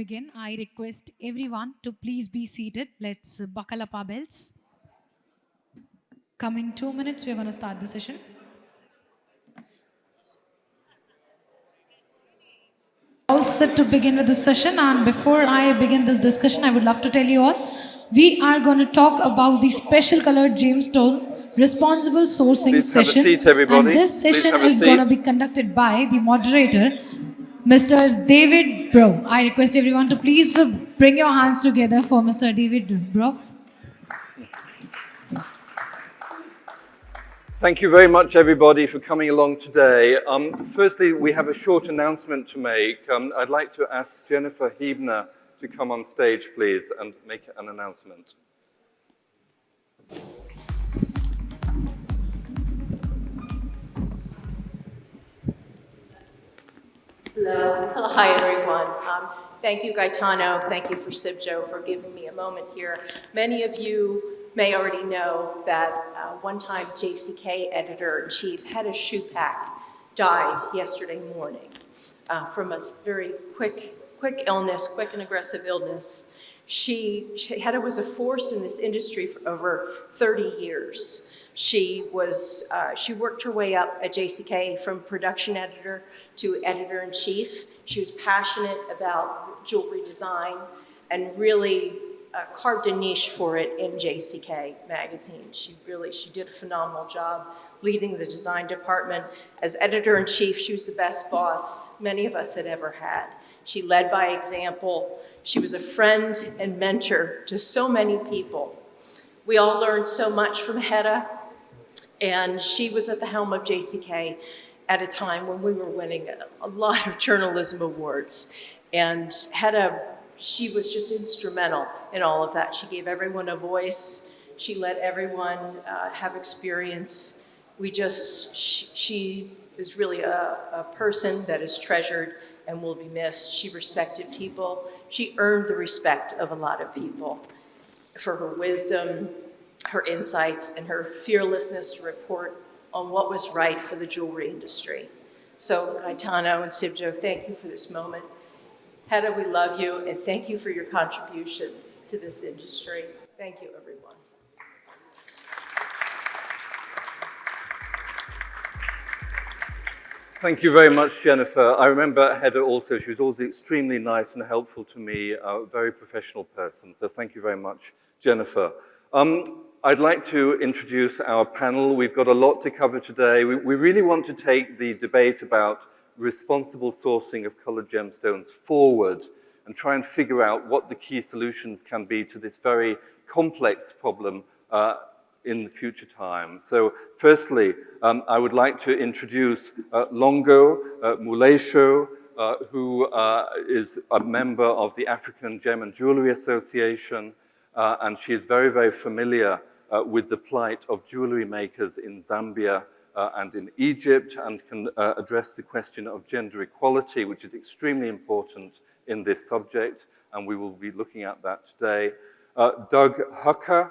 begin, I request everyone to please be seated. Let's buckle up our belts. Coming 2 minutes, we're going to start the session. All set to begin with the session, and before I begin this discussion, I would love to tell you all we are going to talk about the special colored gemstone responsible sourcing Please have a session, seat, everybody. and this Please session have a is going to seat. be conducted by the moderator, Mr. David Bro. I request everyone to please bring your hands together for Mr. David Bro. Thank you very much, everybody, for coming along today. Firstly, we have a short announcement to make. I'd like to ask Jennifer Hebner to come on stage, please, and make an announcement. Hello. Hi, everyone. Thank you, Gaetano. Thank you for Sibjo for giving me a moment here. Many of you may already know that one time JCK editor-in-chief Hedda Shupak died yesterday morning from a very quick illness, quick and aggressive illness. Hedda was a force in this industry for over 30 years. She worked her way up at JCK from production editor to editor-in-chief. She was passionate about jewelry design and really carved a niche for it in JCK magazine. She did a phenomenal job leading the design department. As editor-in-chief, she was the best boss many of us had ever had. She led by example. She was a friend and mentor to so many people. We all learned so much from Hedda, and she was at the helm of JCK at a time when we were winning a lot of journalism awards. And Hedda, she was just instrumental in all of that. She gave everyone a voice. She let everyone have experience. She is really a person that is treasured and will be missed. She respected people. She earned the respect of a lot of people for her wisdom, her insights, and her fearlessness to report on what was right for the jewelry industry. So Gaetano and Sibjo, thank you for this moment. Hedda, we love you, and thank you for your contributions to this industry. Thank you, everyone. Thank you very much, Jennifer. I remember Hedda also. She was always extremely nice and helpful to me, a very professional person. So thank you very much, Jennifer. I'd like to introduce our panel. We've got a lot to cover today. We really want to take the debate about responsible sourcing of colored gemstones forward and try and figure out what the key solutions can be to this very complex problem in the future time. So firstly, I would like to introduce Longo Mulesho, who is a member of the African Gem and Jewelry Association, and she is very, very familiar with the plight of jewelry makers in Zambia and in Egypt, and can address the question of gender equality, which is extremely important in this subject, and we will be looking at that today. Doug Hucker,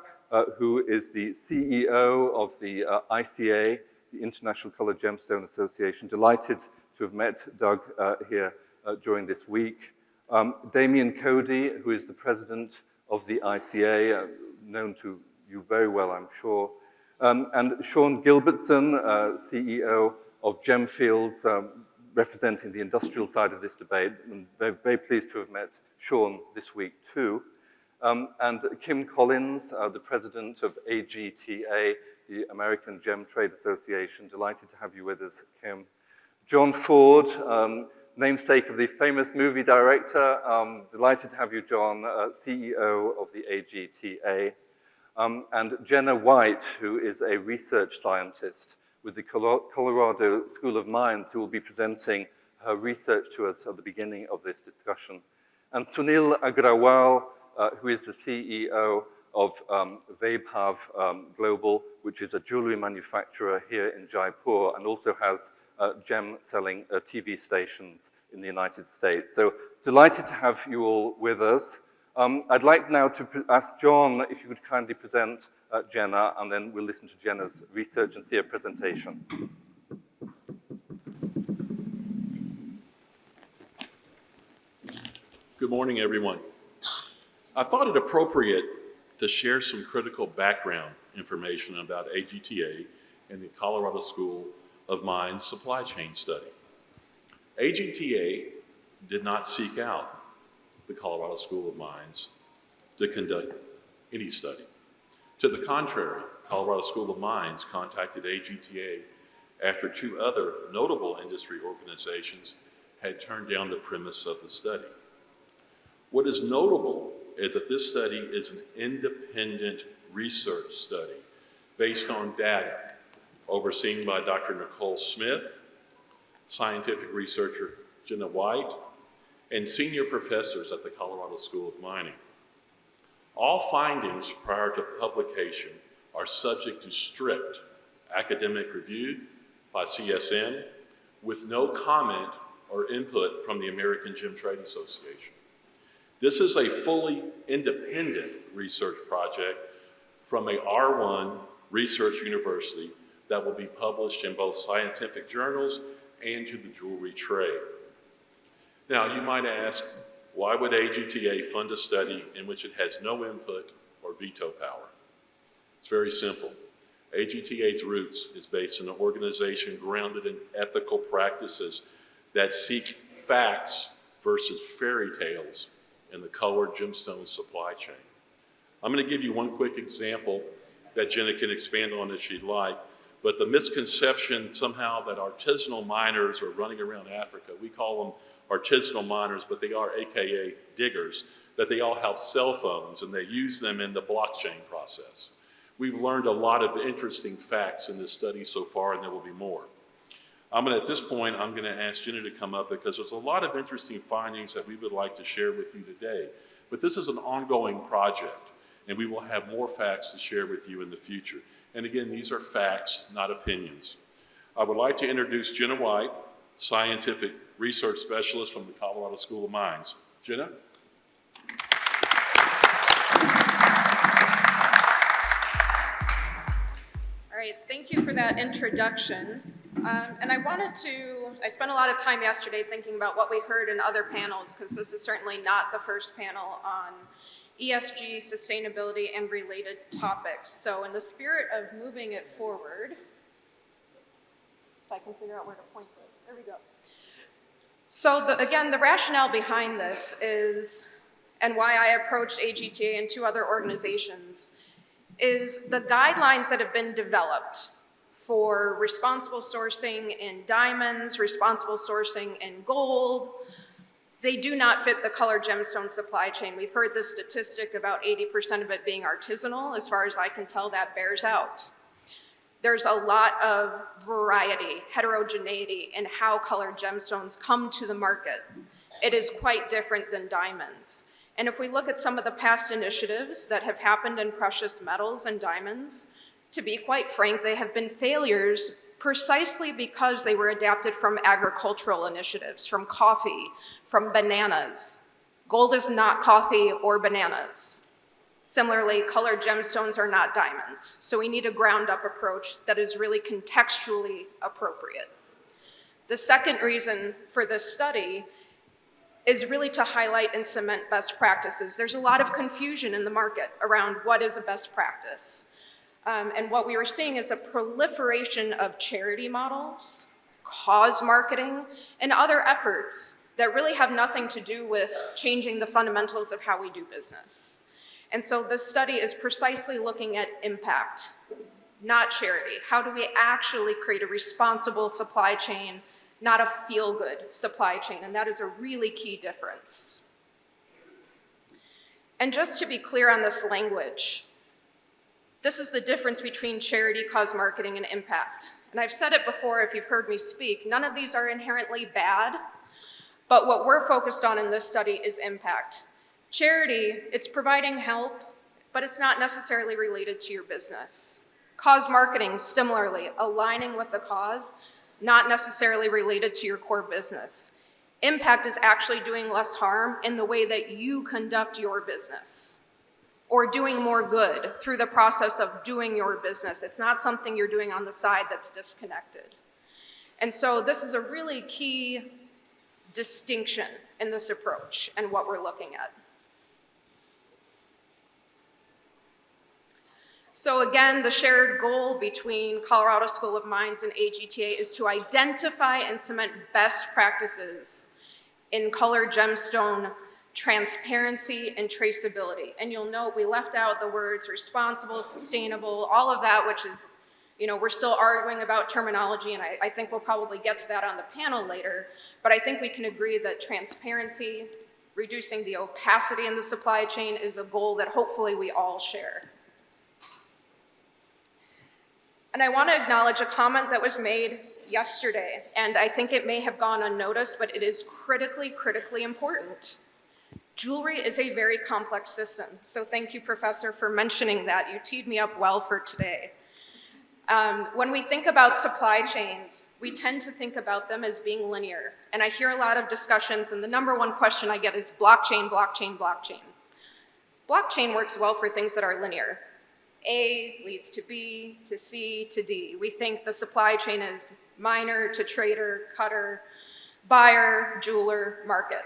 who is the CEO of the ICA, the International Colored Gemstone Association. Delighted to have met Doug here during this week. Damien Cody, who is the president of the ICA, known to you very well, I'm sure. And Sean Gilbertson, CEO of Gemfields, representing the industrial side of this debate. And very, very pleased to have met Sean this week too. And Kim Collins, the president of AGTA, the American Gem Trade Association. Delighted to have you with us, Kim. John Ford, namesake of the famous movie director. Delighted to have you, John, CEO of the AGTA. And Jenna White, who is a research scientist with the Colorado School of Mines, who will be presenting her research to us at the beginning of this discussion. And Sunil Agrawal, who is the CEO of Vaibhav Global, which is a jewelry manufacturer here in Jaipur, and also has gem-selling TV stations in the United States. So delighted to have you all with us. I'd like now to ask John if you would kindly present Jenna, and then we'll listen to Jenna's research and see her presentation. Good morning, everyone. I thought it appropriate to share some critical background information about AGTA and the Colorado School of Mines supply chain study. AGTA did not seek out the Colorado School of Mines to conduct any study. To the contrary, Colorado School of Mines contacted AGTA after two other notable industry organizations had turned down the premise of the study. What is notable is that this study is an independent research study based on data overseen by Dr. Nicole Smith, scientific researcher Jenna White, and senior professors at the Colorado School of Mining. All findings prior to publication are subject to strict academic review by CSN with no comment or input from the American Gem Trade Association. This is a fully independent research project from a R1 research university that will be published in both scientific journals and to the jewelry trade. Now, you might ask, why would AGTA fund a study in which it has no input or veto power? It's very simple. AGTA's roots is based on an organization grounded in ethical practices that seek facts versus fairy tales in the colored gemstone supply chain. I'm going to give you one quick example that Jenna can expand on if she'd like, but the misconception somehow that artisanal miners are running around Africa, we call them artisanal miners, but they are AKA diggers, that they all have cell phones and they use them in the blockchain process. We've learned a lot of interesting facts in this study so far, and there will be more. At this point, I'm going to ask Jenna to come up because there's a lot of interesting findings that we would like to share with you today. But this is an ongoing project, and we will have more facts to share with you in the future. And again, these are facts, not opinions. I would like to introduce Jenna White, scientific research specialist from the Colorado School of Mines. Jenna? All right, thank you for that introduction. And I spent a lot of time yesterday thinking about what we heard in other panels, because this is certainly not the first panel on ESG, sustainability, and related topics. So in the spirit of moving it forward, if I can figure out where to point this, there we go. So again, the rationale behind this is, and why I approached AGTA and two other organizations, is the guidelines that have been developed for responsible sourcing in diamonds, responsible sourcing in gold, they do not fit the colored gemstone supply chain. We've heard this statistic about 80% of it being artisanal. As far as I can tell, that bears out. There's a lot of variety, heterogeneity in how colored gemstones come to the market. It is quite different than diamonds. And if we look at some of the past initiatives that have happened in precious metals and diamonds, to be quite frank, they have been failures precisely because they were adapted from agricultural initiatives, from coffee, from bananas. Gold is not coffee or bananas. Similarly, colored gemstones are not diamonds. So we need a ground-up approach that is really contextually appropriate. The second reason for this study is really to highlight and cement best practices. There's a lot of confusion in the market around what is a best practice. And what we were seeing is a proliferation of charity models, cause marketing, and other efforts that really have nothing to do with changing the fundamentals of how we do business. And so this study is precisely looking at impact, not charity. How do we actually create a responsible supply chain, not a feel-good supply chain? And that is a really key difference. And just to be clear on this language, this is the difference between charity, cause marketing, and impact. And I've said it before if you've heard me speak, none of these are inherently bad, but what we're focused on in this study is impact. Charity, it's providing help, but it's not necessarily related to your business. Cause marketing, similarly, aligning with the cause, not necessarily related to your core business. Impact is actually doing less harm in the way that you conduct your business, or doing more good through the process of doing your business. It's not something you're doing on the side that's disconnected. And so this is a really key distinction in this approach and what we're looking at. So again, the shared goal between Colorado School of Mines and AGTA is to identify and cement best practices in color gemstone transparency and traceability. And you'll note we left out the words responsible, sustainable, all of that, which is, we're still arguing about terminology, and I think we'll probably get to that on the panel later, but I think we can agree that transparency, reducing the opacity in the supply chain is a goal that hopefully we all share. And I want to acknowledge a comment that was made yesterday, and I think it may have gone unnoticed, but it is critically, critically important. Jewelry is a very complex system, so thank you, Professor, for mentioning that. You teed me up well for today. When we think about supply chains, we tend to think about them as being linear, and I hear a lot of discussions, and the number one question I get is blockchain, blockchain, blockchain. Blockchain works well for things that are linear. A leads to B, to C, to D. We think the supply chain is miner to trader, cutter, buyer, jeweler, market.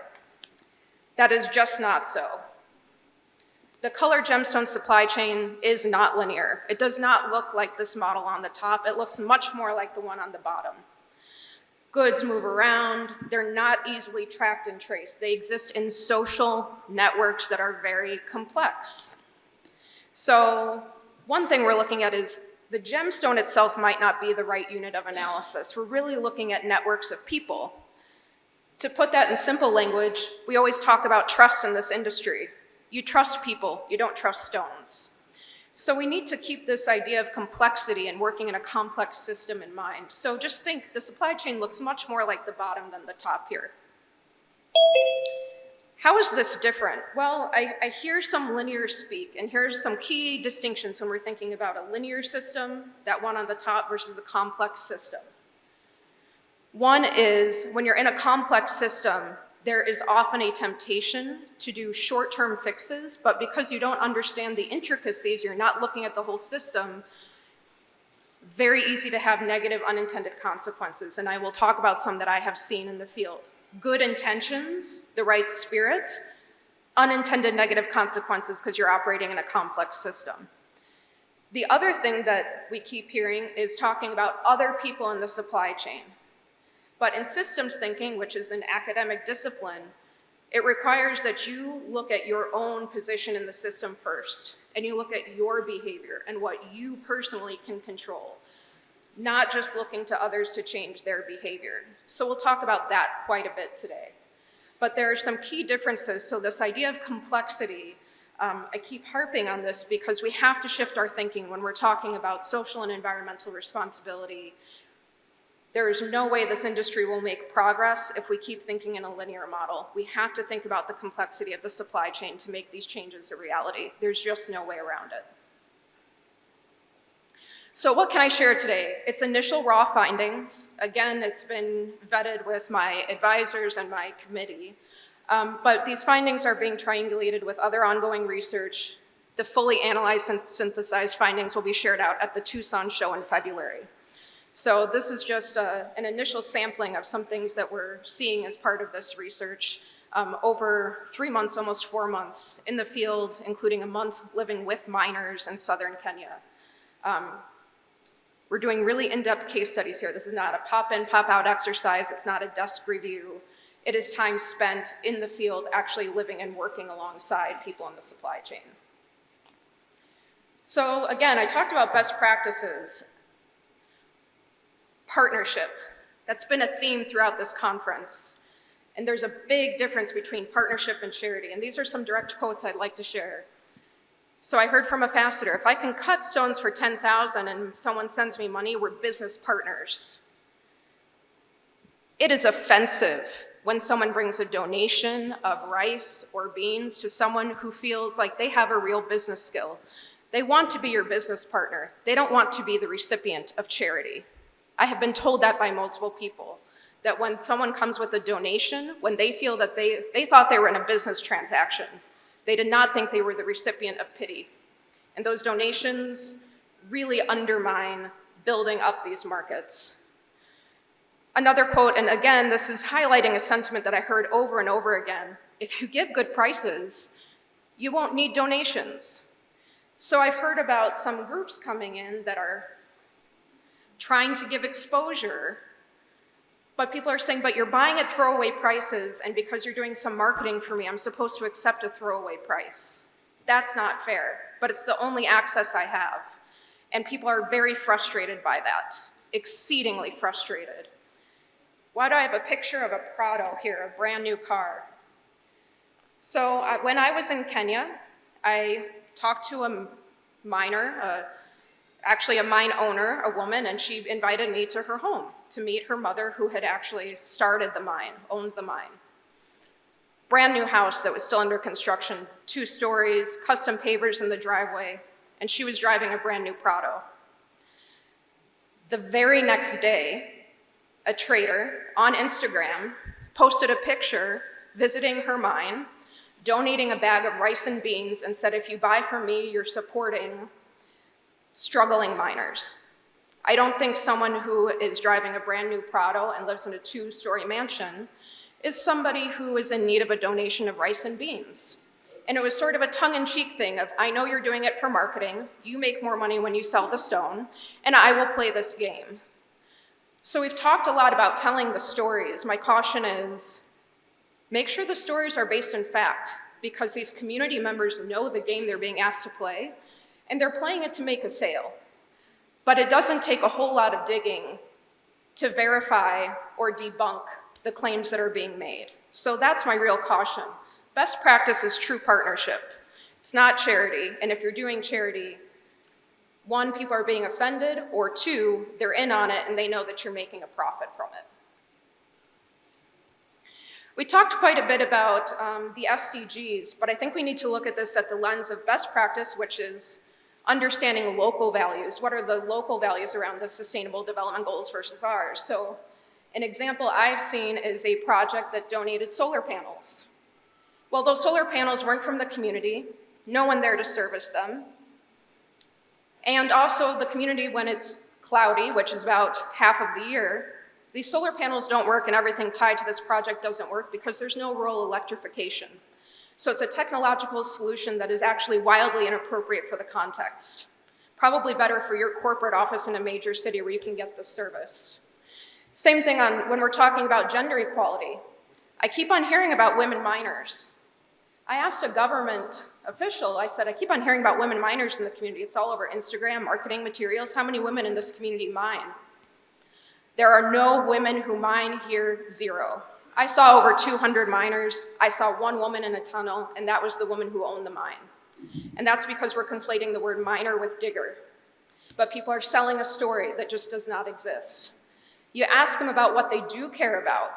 That is just not so. The color gemstone supply chain is not linear. It does not look like this model on the top. It looks much more like the one on the bottom. Goods move around. They're not easily tracked and traced. They exist in social networks that are very complex. So one thing we're looking at is the gemstone itself might not be the right unit of analysis. We're really looking at networks of people. To put that in simple language, we always talk about trust in this industry. You trust people, you don't trust stones. So we need to keep this idea of complexity and working in a complex system in mind. So just think, the supply chain looks much more like the bottom than the top here. How is this different? Well, I hear some linear speak, and here's some key distinctions when we're thinking about a linear system, that one on the top, versus a complex system. One is, when you're in a complex system, there is often a temptation to do short-term fixes, but because you don't understand the intricacies, you're not looking at the whole system, very easy to have negative unintended consequences, and I will talk about some that I have seen in the field. Good intentions, the right spirit, unintended negative consequences because you're operating in a complex system. The other thing that we keep hearing is talking about other people in the supply chain. But in systems thinking, which is an academic discipline, it requires that you look at your own position in the system first, and you look at your behavior and what you personally can control, not just looking to others to change their behavior. So we'll talk about that quite a bit today. But there are some key differences. So this idea of complexity, I keep harping on this because we have to shift our thinking when we're talking about social and environmental responsibility. There is no way this industry will make progress if we keep thinking in a linear model. We have to think about the complexity of the supply chain to make these changes a reality. There's just no way around it. So what can I share today? It's initial raw findings. Again, it's been vetted with my advisors and my committee. But these findings are being triangulated with other ongoing research. The fully analyzed and synthesized findings will be shared out at the Tucson show in February. So this is just an initial sampling of some things that we're seeing as part of this research over 3 months, almost 4 months in the field, including a month living with miners in southern Kenya. We're doing really in-depth case studies here. This is not a pop-in, pop-out exercise. It's not a desk review. It is time spent in the field actually living and working alongside people in the supply chain. So again, I talked about best practices. Partnership. That's been a theme throughout this conference. And there's a big difference between partnership and charity. And these are some direct quotes I'd like to share. So I heard from a faceter, if I can cut stones for $10,000 and someone sends me money, we're business partners. It is offensive when someone brings a donation of rice or beans to someone who feels like they have a real business skill. They want to be your business partner. They don't want to be the recipient of charity. I have been told that by multiple people, that when someone comes with a donation, when they feel that they thought they were in a business transaction, they did not think they were the recipient of pity. And those donations really undermine building up these markets. Another quote, and again, this is highlighting a sentiment that I heard over and over again. If you give good prices, you won't need donations. So I've heard about some groups coming in that are trying to give exposure, but people are saying, but you're buying at throwaway prices, and because you're doing some marketing for me, I'm supposed to accept a throwaway price. That's not fair, but it's the only access I have. And people are very frustrated by that, exceedingly frustrated. Why do I have a picture of a Prado here, a brand new car? So when I was in Kenya, I talked to a miner, actually a mine owner, a woman, and she invited me to her home to meet her mother who had actually started the mine, owned the mine. Brand new house that was still under construction, 2 stories, custom pavers in the driveway, and she was driving a brand new Prado. The very next day, a trader on Instagram posted a picture visiting her mine, donating a bag of rice and beans, and said, if you buy from me, you're supporting struggling miners. I don't think someone who is driving a brand new Prado and lives in a 2-story mansion is somebody who is in need of a donation of rice and beans. And it was sort of a tongue-in-cheek thing of, I know you're doing it for marketing, you make more money when you sell the stone, and I will play this game. So we've talked a lot about telling the stories. My caution is, make sure the stories are based in fact, because these community members know the game they're being asked to play, and they're playing it to make a sale. But it doesn't take a whole lot of digging to verify or debunk the claims that are being made. So that's my real caution. Best practice is true partnership. It's not charity, and if you're doing charity, 1, people are being offended, or 2, they're in on it and they know that you're making a profit from it. We talked quite a bit about the SDGs, but I think we need to look at this at the lens of best practice, which is understanding local values. What are the local values around the Sustainable Development Goals versus ours? So an example I've seen is a project that donated solar panels. Well, those solar panels weren't from the community, no one there to service them. And also the community, when it's cloudy, which is about half of the year, these solar panels don't work and everything tied to this project doesn't work because there's no rural electrification. So it's a technological solution that is actually wildly inappropriate for the context. Probably better for your corporate office in a major city where you can get this service. Same thing when we're talking about gender equality. I keep on hearing about women miners. I asked a government official, I said, I keep on hearing about women miners in the community. It's all over Instagram, marketing materials. How many women in this community mine? There are no women who mine here, 0. I saw over 200 miners. I saw 1 woman in a tunnel, and that was the woman who owned the mine. And that's because we're conflating the word miner with digger. But people are selling a story that just does not exist. You ask them about what they do care about.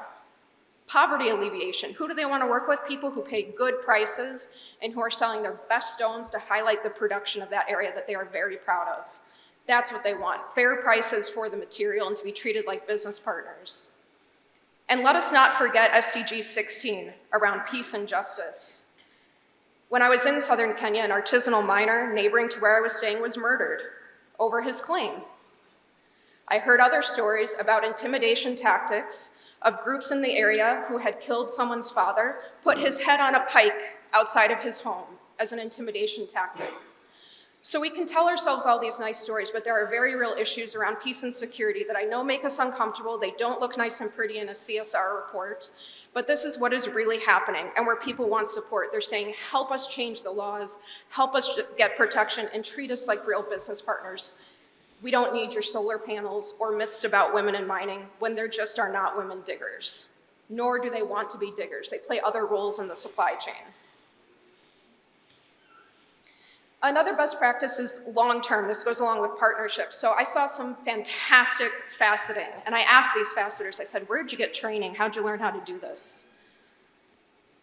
Poverty alleviation. Who do they want to work with? People who pay good prices and who are selling their best stones to highlight the production of that area that they are very proud of. That's what they want. Fair prices for the material and to be treated like business partners. And let us not forget SDG 16 around peace and justice. When I was in southern Kenya, an artisanal miner neighboring to where I was staying was murdered over his claim. I heard other stories about intimidation tactics of groups in the area who had killed someone's father, put his head on a pike outside of his home as an intimidation tactic. So we can tell ourselves all these nice stories, but there are very real issues around peace and security that I know make us uncomfortable. They don't look nice and pretty in a CSR report, but this is what is really happening and where people want support. They're saying, help us change the laws, help us get protection, and treat us like real business partners. We don't need your solar panels or myths about women in mining when there just are not women diggers, nor do they want to be diggers. They play other roles in the supply chain. Another best practice is long-term. This goes along with partnerships. So I saw some fantastic faceting, and I asked these facetors, I said, where'd you get training? How'd you learn how to do this?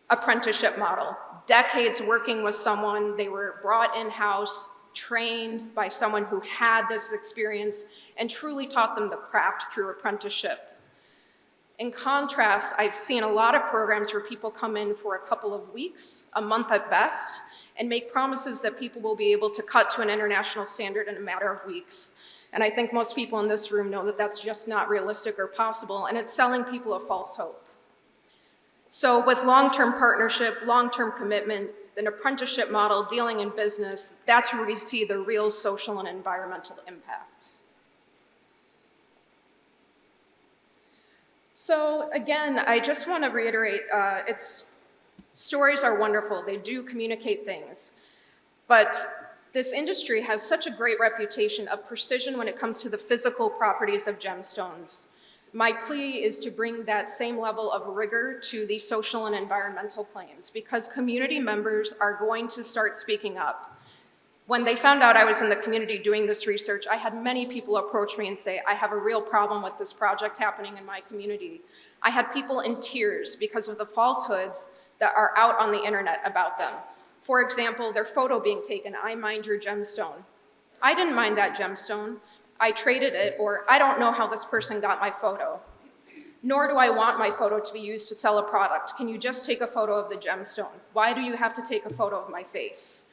Apprenticeship model. Decades working with someone, they were brought in-house, trained by someone who had this experience and truly taught them the craft through apprenticeship. In contrast, I've seen a lot of programs where people come in for a couple of weeks, a month at best, and make promises that people will be able to cut to an international standard in a matter of weeks. And I think most people in this room know that that's just not realistic or possible, and it's selling people a false hope. So with long-term partnership, long-term commitment, an apprenticeship model, dealing in business, that's where we see the real social and environmental impact. So again, I just want to reiterate, stories are wonderful. They do communicate things. But this industry has such a great reputation of precision when it comes to the physical properties of gemstones. My plea is to bring that same level of rigor to the social and environmental claims, because community members are going to start speaking up. When they found out I was in the community doing this research, I had many people approach me and say, I have a real problem with this project happening in my community. I had people in tears because of the falsehoods that are out on the internet about them. For example, their photo being taken, I mined your gemstone. I didn't mine that gemstone. I traded it, or I don't know how this person got my photo. Nor do I want my photo to be used to sell a product. Can you just take a photo of the gemstone? Why do you have to take a photo of my face?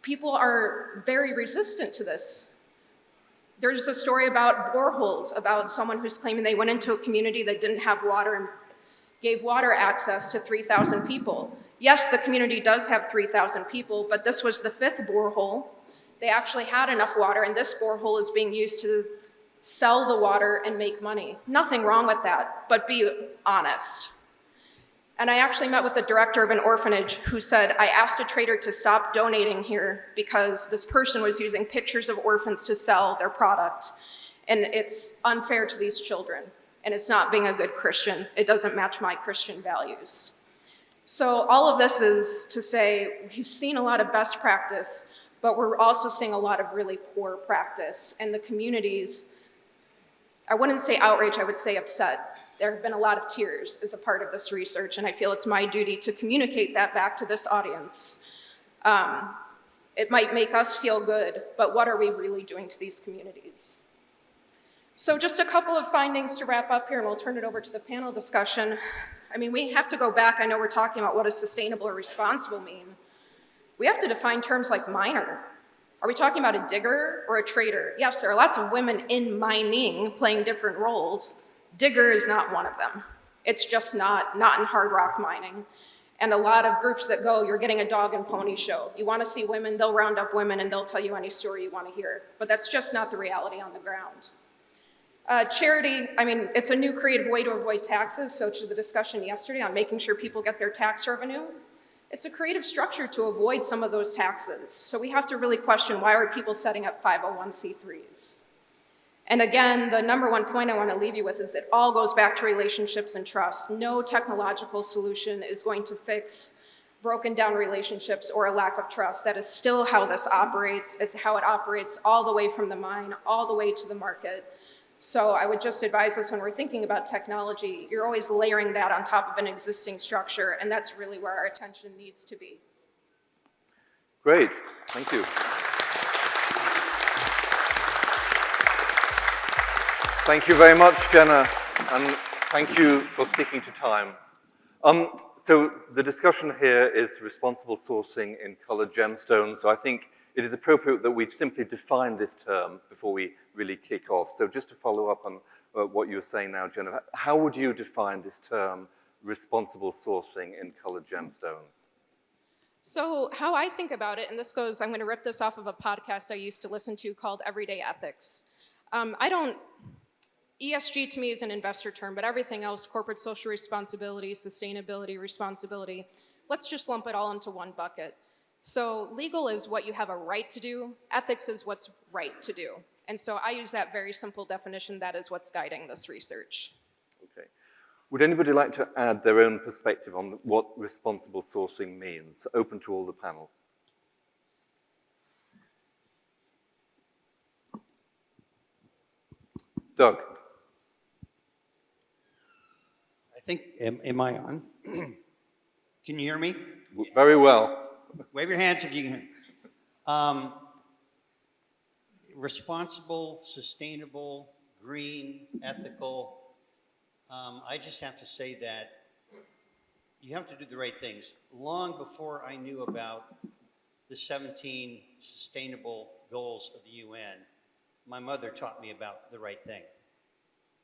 People are very resistant to this. There's a story about boreholes, about someone who's claiming they went into a community that didn't have water and gave water access to 3,000 people. Yes, the community does have 3,000 people, but this was the 5th borehole. They actually had enough water, and this borehole is being used to sell the water and make money. Nothing wrong with that, but be honest. And I actually met with the director of an orphanage who said, I asked a trader to stop donating here because this person was using pictures of orphans to sell their product. And it's unfair to these children. And it's not being a good Christian. It doesn't match my Christian values. So all of this is to say we've seen a lot of best practice, but we're also seeing a lot of really poor practice. And the communities, I wouldn't say outrage, I would say upset. There have been a lot of tears as a part of this research, and I feel it's my duty to communicate that back to this audience. It might make us feel good, but what are we really doing to these communities? So just a couple of findings to wrap up here, and we'll turn it over to the panel discussion. I mean, we have to go back. I know we're talking about what does sustainable or responsible mean. We have to define terms like miner. Are we talking about a digger or a trader? Yes, there are lots of women in mining playing different roles. Digger is not one of them. It's just not in hard rock mining. And a lot of groups that go, you're getting a dog and pony show. You want to see women, they'll round up women and they'll tell you any story you want to hear. But that's just not the reality on the ground. Charity, I mean, it's a new creative way to avoid taxes. So to the discussion yesterday on making sure people get their tax revenue, it's a creative structure to avoid some of those taxes. So we have to really question, why are people setting up 501c3s? And again, the number one point I want to leave you with is it all goes back to relationships and trust. No technological solution is going to fix broken down relationships or a lack of trust. That is still how this operates. It's how it operates all the way from the mine, all the way to the market. So I would just advise us when we're thinking about technology, you're always layering that on top of an existing structure, and that's really where our attention needs to be. Great, thank you. Thank you very much, Jenna, and thank you for sticking to time. So the discussion here is responsible sourcing in colored gemstones. So I think it is appropriate that we simply define this term before we really kick off. So just to follow up on what you were saying now, Jenna, how would you define this term, responsible sourcing in colored gemstones? So how I think about it, and this goes, I'm going to rip this off of a podcast I used to listen to called Everyday Ethics. ESG to me is an investor term, but everything else, corporate social responsibility, sustainability, responsibility, let's just lump it all into one bucket. So legal is what you have a right to do, ethics is what's right to do. And so I use that very simple definition, that is what's guiding this research. Okay. Would anybody like to add their own perspective on what responsible sourcing means? Open to all the panel. Doug. I think, am I on? Can you hear me? Very well. Wave your hands if you can. Responsible, sustainable, green, ethical. I just have to say that you have to do the right things. Long before I knew about the 17 sustainable goals of the UN, my mother taught me about the right thing.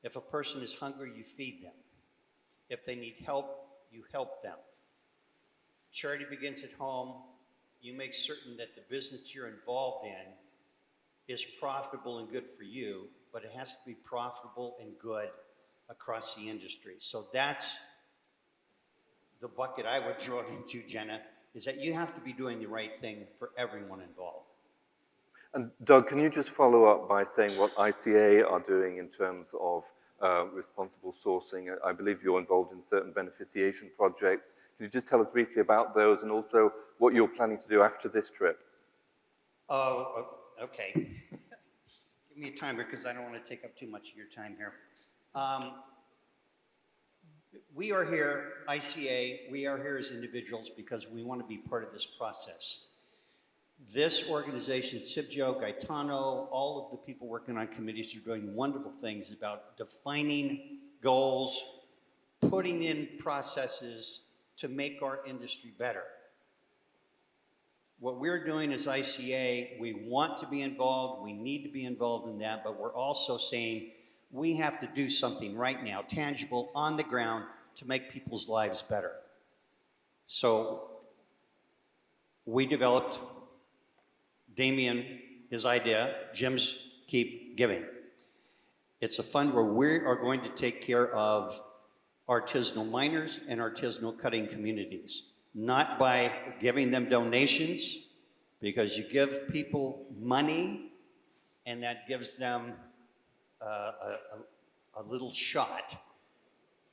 If a person is hungry, you feed them. If they need help, you help them. Charity begins at home. You make certain that the business you're involved in is profitable and good for you, but it has to be profitable and good across the industry. So that's the bucket I would throw it into, Jenna, is that you have to be doing the right thing for everyone involved. And Doug, can you just follow up by saying what ICA are doing in terms of responsible sourcing? I believe you're involved in certain beneficiation projects. Can you just tell us briefly about those and also what you're planning to do after this trip? Oh, okay. Give me a timer because I don't want to take up too much of your time here. We are here, ICA, we are here as individuals because we want to be part of this process. This organization, Sibjo, Gaetano, all of the people working on committees are doing wonderful things about defining goals, putting in processes to make our industry better. What we're doing as ICA, we want to be involved, we need to be involved in that, but we're also saying we have to do something right now, tangible, on the ground, to make people's lives better. So we developed Damien, his idea, Jim's Keep Giving. It's a fund where we are going to take care of artisanal miners and artisanal cutting communities, not by giving them donations, because you give people money and that gives them a little shot.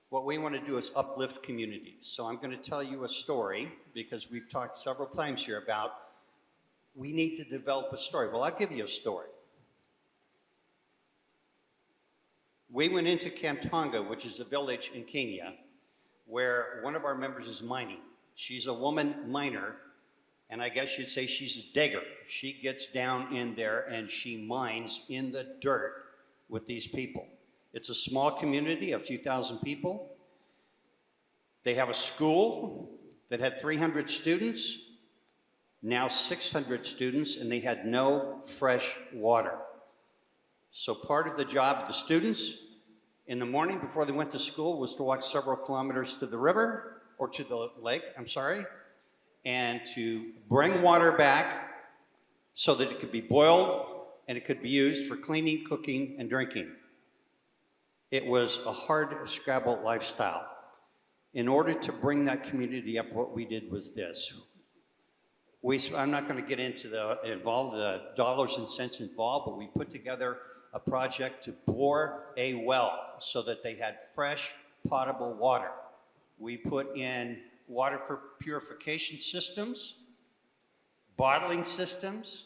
What we want to do is uplift communities. So I'm going to tell you a story because we've talked several times here about we need to develop a story. Well, I'll give you a story. We went into Kamtonga, which is a village in Kenya, where one of our members is mining. She's a woman miner, and I guess you'd say she's a digger. She gets down in there and she mines in the dirt with these people. It's a small community, a few thousand people. They have a school that had 300 students, now 600 students, and they had no fresh water. So part of the job of the students in the morning before they went to school was to walk several kilometers to the river, or to the lake, I'm sorry, and to bring water back so that it could be boiled and it could be used for cleaning, cooking, and drinking. It was a hard scrabble lifestyle. In order to bring that community up, what we did was this. I'm not going to get into the dollars and cents involved, but we put together a project to bore a well so that they had fresh, potable water. We put in water for purification systems, bottling systems,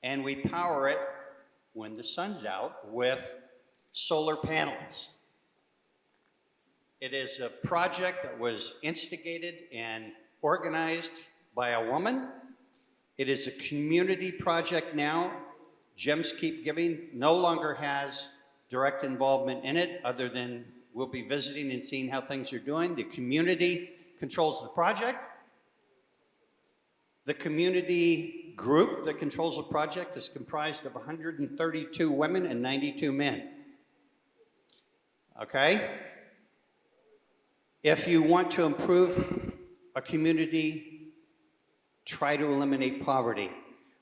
and we power it when the sun's out with solar panels. It is a project that was instigated and organized by a woman. It is a community project now. Gems Keep Giving no longer has direct involvement in it, other than we'll be visiting and seeing how things are doing. The community controls the project. The community group that controls the project is comprised of 132 women and 92 men. Okay? If you want to improve a community, try to eliminate poverty.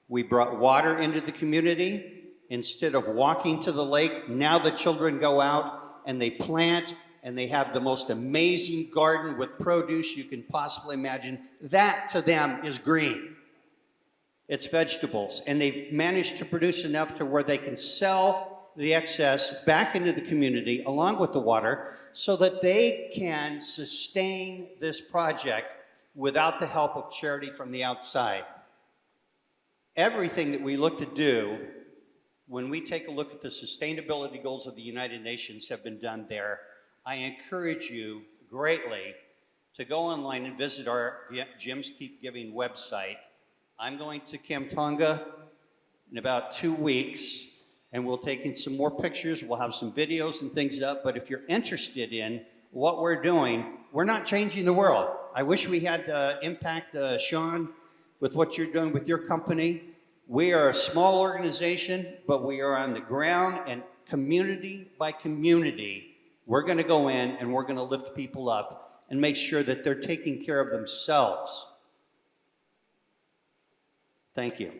We brought water into the community. Instead of walking to the lake, now the children go out and they plant and they have the most amazing garden with produce you can possibly imagine. That to them is green. It's vegetables. And they've managed to produce enough to where they can sell the excess back into the community along with the water so that they can sustain this project without the help of charity from the outside. Everything that we look to do when we take a look at the sustainability goals of the United Nations have been done there. I encourage you greatly to go online and visit our Gems Keep Giving website. I'm going to Kamtonga in about 2 weeks, and we'll take in some more pictures. We'll have some videos and things up, but if you're interested in what we're doing, we're not changing the world. I wish we had the impact, Sean, with what you're doing with your company. We are a small organization, but we are on the ground, and community by community, we're going to go in and we're going to lift people up and make sure that they're taking care of themselves. Thank you.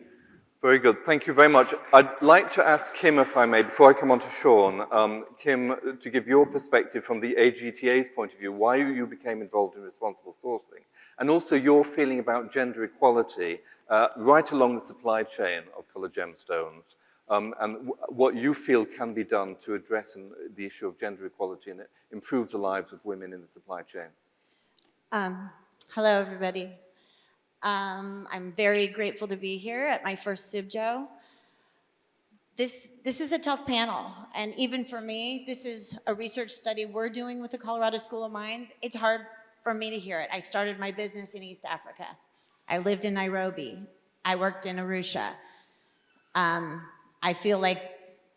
Very good. Thank you very much. I'd like to ask Kim, if I may, before I come on to Sean, Kim, to give your perspective from the AGTA's point of view, why you became involved in responsible sourcing, and also your feeling about gender equality right along the supply chain of colored gemstones, and what you feel can be done to address the issue of gender equality and improve the lives of women in the supply chain. Hello, everybody. I'm very grateful to be here at my first SIBJO. This is a tough panel, and even for me, this is a research study we're doing with the Colorado School of Mines. It's hard for me to hear it. I started my business in East Africa. I lived in Nairobi. I worked in Arusha. I feel like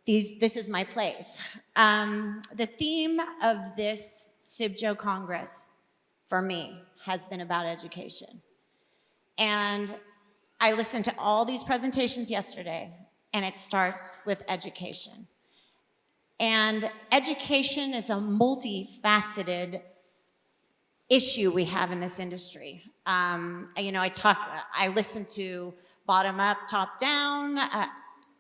this is my place. The theme of this SIBJO Congress, for me, has been about education. And I listened to all these presentations yesterday, and it starts with education. And education is a multifaceted issue we have in this industry. I listen to bottom up, top down.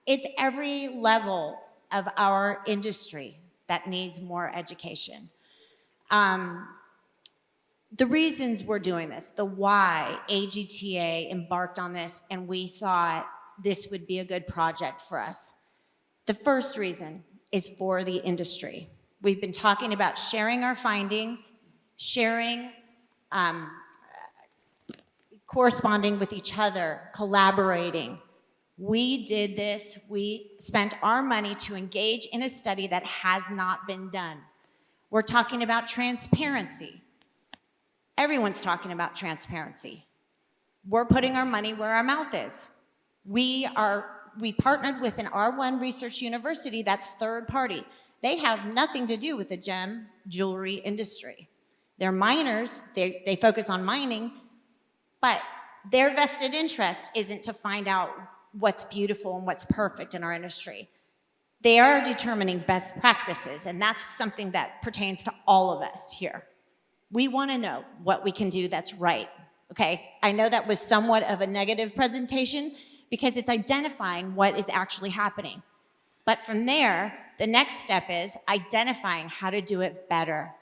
It's every level of our industry that needs more education. The reasons we're doing this, the why AGTA embarked on this, and we thought this would be a good project for us. The first reason is for the industry. We've been talking about sharing our findings, sharing, corresponding with each other, collaborating. We did this. We spent our money to engage in a study that has not been done. We're talking about transparency. Everyone's talking about transparency. We're putting our money where our mouth is. We partnered with an R1 Research University that's third party. They have nothing to do with the gem jewelry industry. They're miners, they focus on mining, but their vested interest isn't to find out what's beautiful and what's perfect in our industry. They are determining best practices, and that's something that pertains to all of us here. We want to know what we can do that's right, okay? I know that was somewhat of a negative presentation because it's identifying what is actually happening. But from there, the next step is identifying how to do it better,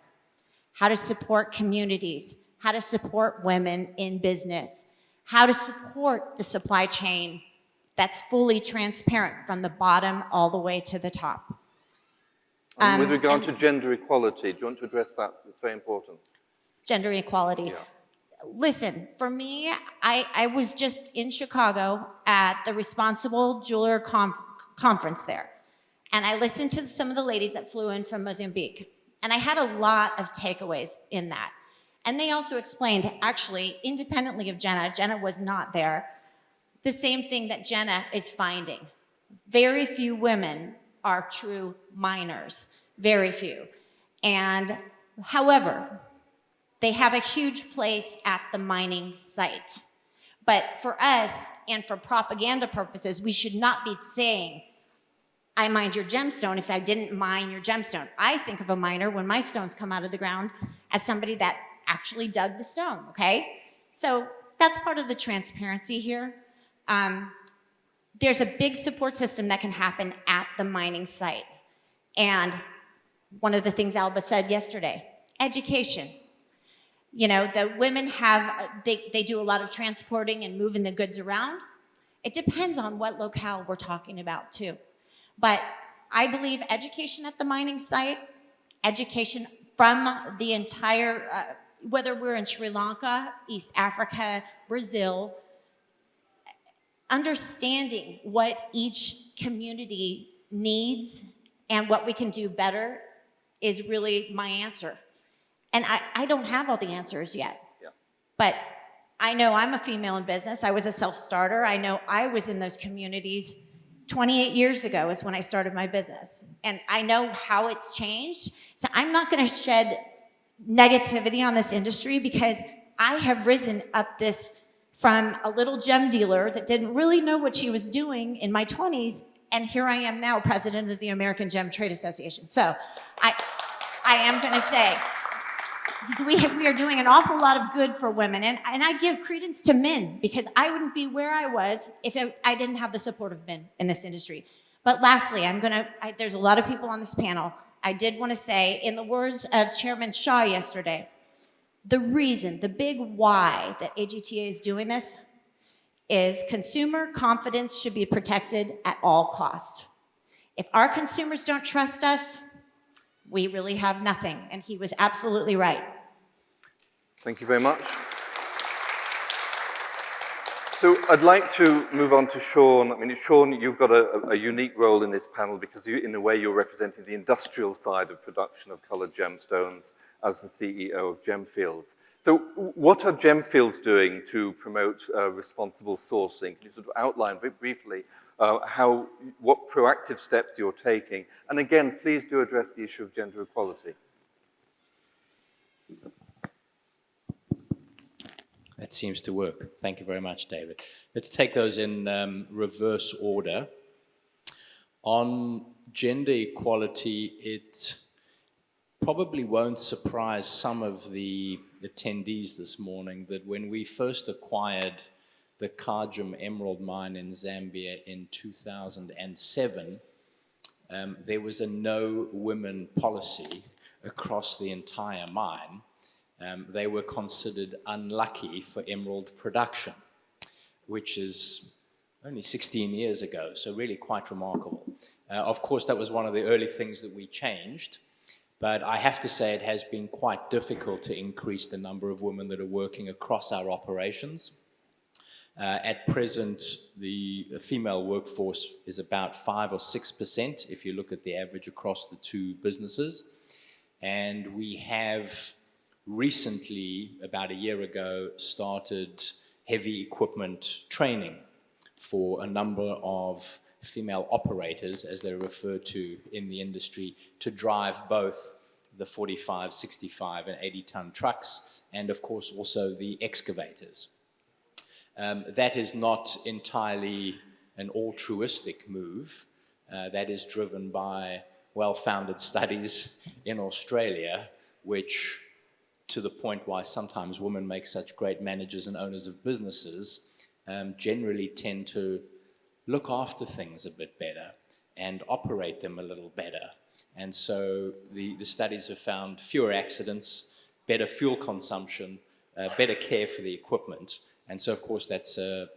how to support communities, how to support women in business, how to support the supply chain that's fully transparent from the bottom all the way to the top. And with regard to gender equality, do you want to address that? It's very important. Gender equality. Yeah. Listen, for me, I was just in Chicago at the Responsible Jeweler Conference there. And I listened to some of the ladies that flew in from Mozambique. And I had a lot of takeaways in that. And they also explained, actually, independently of Jenna was not there, the same thing that Jenna is finding. Very few women are true miners, very few. And however, they have a huge place at the mining site. But for us, and for propaganda purposes, we should not be saying, I mined your gemstone if I didn't mine your gemstone. I think of a miner when my stones come out of the ground as somebody that actually dug the stone, okay? So that's part of the transparency here. There's a big support system that can happen at the mining site. And one of the things Alba said yesterday, education. You know, the women they do a lot of transporting and moving the goods around. It depends on what locale we're talking about too. But I believe education at the mining site, education from the entire, whether we're in Sri Lanka, East Africa, Brazil, understanding what each community needs and what we can do better is really my answer. And I don't have all the answers yet. Yeah. But I know I'm a female in business. I was a self-starter. I know I was in those communities 28 years ago is when I started my business. And I know how it's changed. So I'm not going to shed negativity on this industry because I have risen up this from a little gem dealer that didn't really know what she was doing in my 20s, and here I am now, president of the American Gem Trade Association. So I am going to say, we are doing an awful lot of good for women, and I give credence to men, because I wouldn't be where I was if I didn't have the support of men in this industry. But lastly, there's a lot of people on this panel. I did want to say, in the words of Chairman Shaw yesterday, the reason, the big why that AGTA is doing this is consumer confidence should be protected at all cost. If our consumers don't trust us, we really have nothing. And he was absolutely right. Thank you very much. So I'd like to move on to Sean. I mean, Sean, you've got a unique role in this panel because in a way you're representing the industrial side of production of colored gemstones as the CEO of Gemfields. So what are Gemfields doing to promote responsible sourcing? Can you sort of outline very briefly what proactive steps you're taking? And again, please do address the issue of gender equality. That seems to work. Thank you very much, David. Let's take those in reverse order. On gender equality, it probably won't surprise some of the attendees this morning that when we first acquired the Kagem Emerald Mine in Zambia in 2007, there was a no women policy across the entire mine. They were considered unlucky for emerald production, which is only 16 years ago, so really quite remarkable. Of course, that was one of the early things that we changed, but I have to say it has been quite difficult to increase the number of women that are working across our operations. At present, the female workforce is about 5 or 6% if you look at the average across the two businesses. And we have recently, about a year ago, started heavy equipment training for a number of female operators, as they're referred to in the industry, to drive both the 45, 65, and 80-ton trucks, and of course also the excavators. That is not entirely an altruistic move. That is driven by well-founded studies in Australia, which, to the point why sometimes women make such great managers and owners of businesses, generally tend to look after things a bit better and operate them a little better. And so the studies have found fewer accidents, better fuel consumption, better care for the equipment. And so, of course, that's a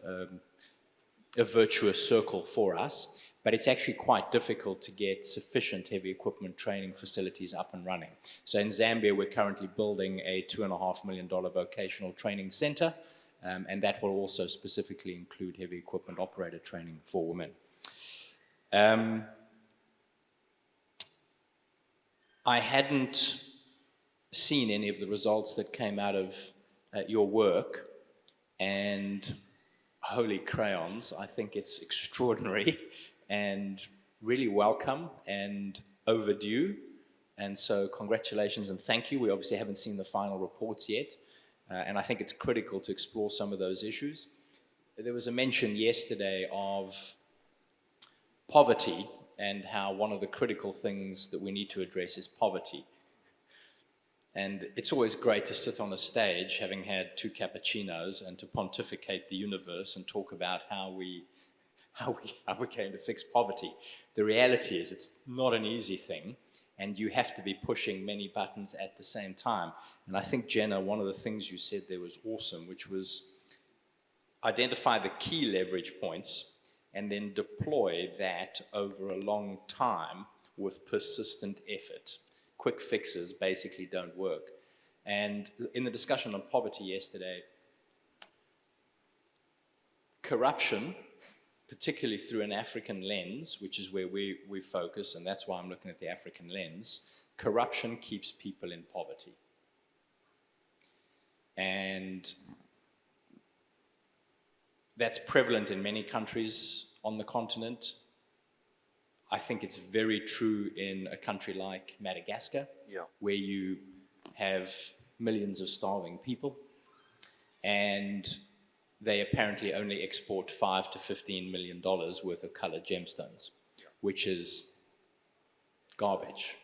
virtuous circle for us. But it's actually quite difficult to get sufficient heavy equipment training facilities up and running. So in Zambia, we're currently building a $2.5 million vocational training center, and that will also specifically include heavy equipment operator training for women. I hadn't seen any of the results that came out of your work, and holy crayons, I think it's extraordinary and really welcome and overdue. And so congratulations and thank you. We obviously haven't seen the final reports yet, and I think it's critical to explore some of those issues. There was a mention yesterday of poverty and how one of the critical things that we need to address is poverty. And it's always great to sit on a stage, having had 2 cappuccinos, and to pontificate the universe and talk about how we came to fix poverty. The reality is it's not an easy thing, and you have to be pushing many buttons at the same time. And I think, Jenna, one of the things you said there was awesome, which was identify the key leverage points and then deploy that over a long time with persistent effort. Quick fixes basically don't work. And in the discussion on poverty yesterday, corruption, particularly through an African lens, which is where we focus, and that's why I'm looking at the African lens, corruption keeps people in poverty. And that's prevalent in many countries on the continent. I think it's very true in a country like Madagascar, where you have millions of starving people. And they apparently only export $5 to $15 million worth of colored gemstones, which is garbage.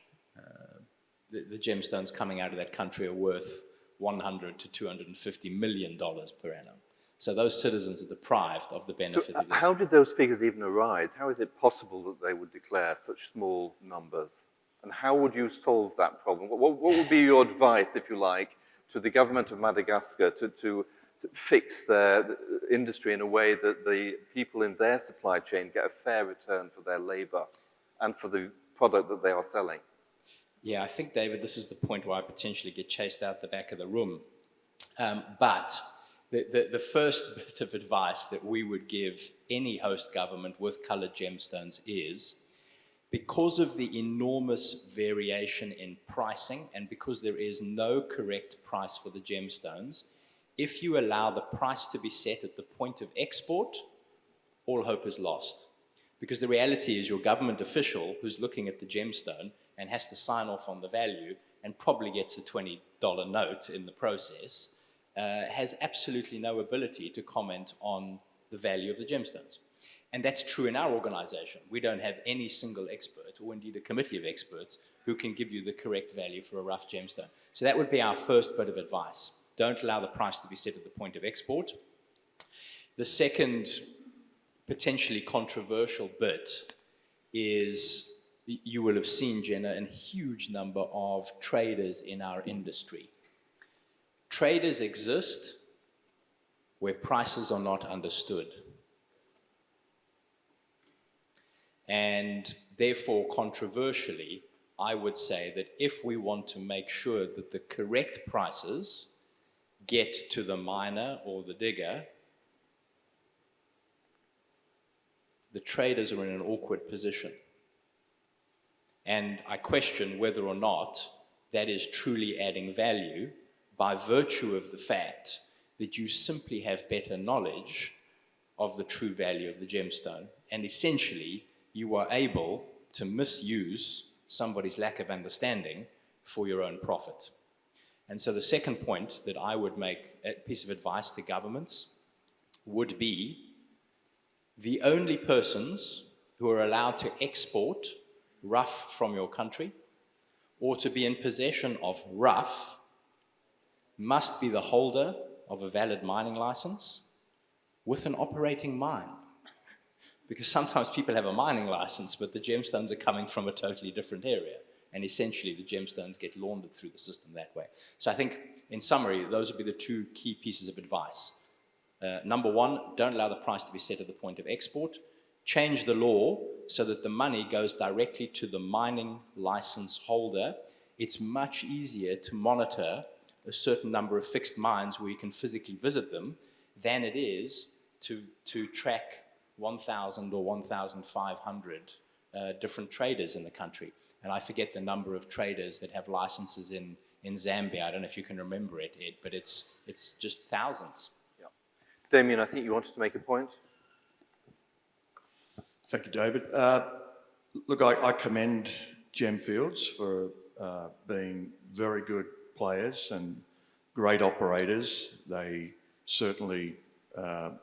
The gemstones coming out of that country are worth $100 to $250 million per annum. So those citizens are deprived of the benefit So of it. how did those figures even arise? How is it possible that they would declare such small numbers? And how would you solve that problem? What would be your advice, if you like, to the government of Madagascar to fix their industry in a way that the people in their supply chain get a fair return for their labor and for the product that they are selling? Yeah, I think, David, this is the point where I potentially get chased out the back of the room. But the first bit of advice that we would give any host government with colored gemstones is, because of the enormous variation in pricing and because there is no correct price for the gemstones, if you allow the price to be set at the point of export, all hope is lost. Because the reality is your government official who's looking at the gemstone and has to sign off on the value and probably gets a $20 note in the process, has absolutely no ability to comment on the value of the gemstones. And that's true in our organization. We don't have any single expert, or indeed a committee of experts, who can give you the correct value for a rough gemstone. So that would be our first bit of advice. Don't allow the price to be set at the point of export. The second potentially controversial bit is, you will have seen, Jenna, a huge number of traders in our industry. Traders exist where prices are not understood. And therefore, controversially, I would say that if we want to make sure that the correct prices get to the miner or the digger, the traders are in an awkward position. And I question whether or not that is truly adding value by virtue of the fact that you simply have better knowledge of the true value of the gemstone. And essentially, you are able to misuse somebody's lack of understanding for your own profit. And so the second point that I would make, a piece of advice to governments, would be the only persons who are allowed to export rough from your country or to be in possession of rough must be the holder of a valid mining license with an operating mine. Because sometimes people have a mining license, but the gemstones are coming from a totally different area. And essentially, the gemstones get laundered through the system that way. So I think, in summary, those would be the two key pieces of advice. Number one, don't allow the price to be set at the point of export. Change the law so that the money goes directly to the mining license holder. It's much easier to monitor a certain number of fixed mines where you can physically visit them than it is to track 1,000 or 1,500 different traders in the country. And I forget the number of traders that have licenses in Zambia. I don't know if you can remember it, Ed, but it's just thousands. Yeah. Damien, I think you wanted to make a point. Thank you, David. Look, I commend Gemfields for being very good players and great operators. They certainly have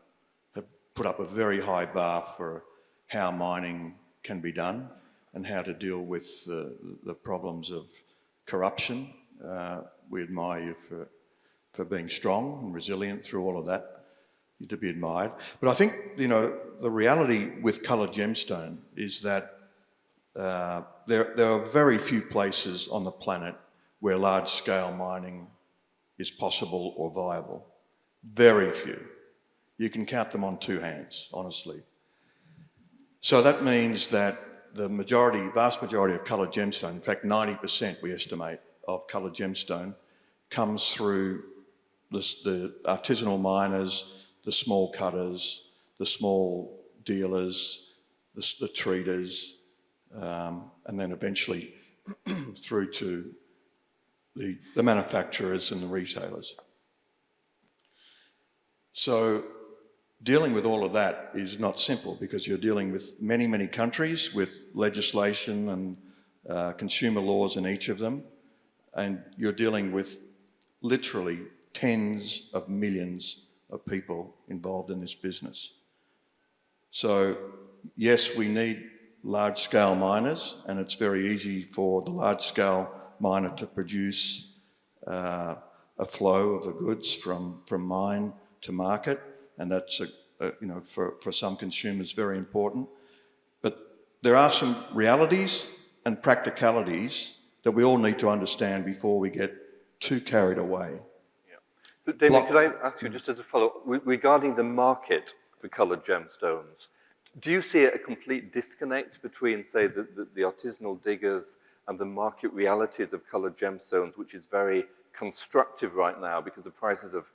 put up a very high bar for how mining can be done and how to deal with the problems of corruption. We admire you for being strong and resilient through all of that. You're to be admired. But I think, you know, the reality with coloured gemstone is that there are very few places on the planet where large-scale mining is possible or viable. Very few. You can count them on two hands, honestly. So that means that the vast majority of coloured gemstone, in fact 90% we estimate of coloured gemstone, comes through the artisanal miners, the small cutters, the small dealers, the treaters, and then eventually through to the manufacturers and the retailers. So dealing with all of that is not simple because you're dealing with many, many countries with legislation and consumer laws in each of them, and you're dealing with literally tens of millions of people involved in this business. So, yes, we need large-scale miners, and it's very easy for the large-scale miner to produce a flow of the goods from mine to market, and that's for some consumers very important. But there are some realities and practicalities that we all need to understand before we get too carried away. Yeah. So, Damien, could I ask you just as a follow-up, regarding the market for coloured gemstones, do you see a complete disconnect between, say, the artisanal diggers and the market realities of coloured gemstones, which is very constructive right now because the prices of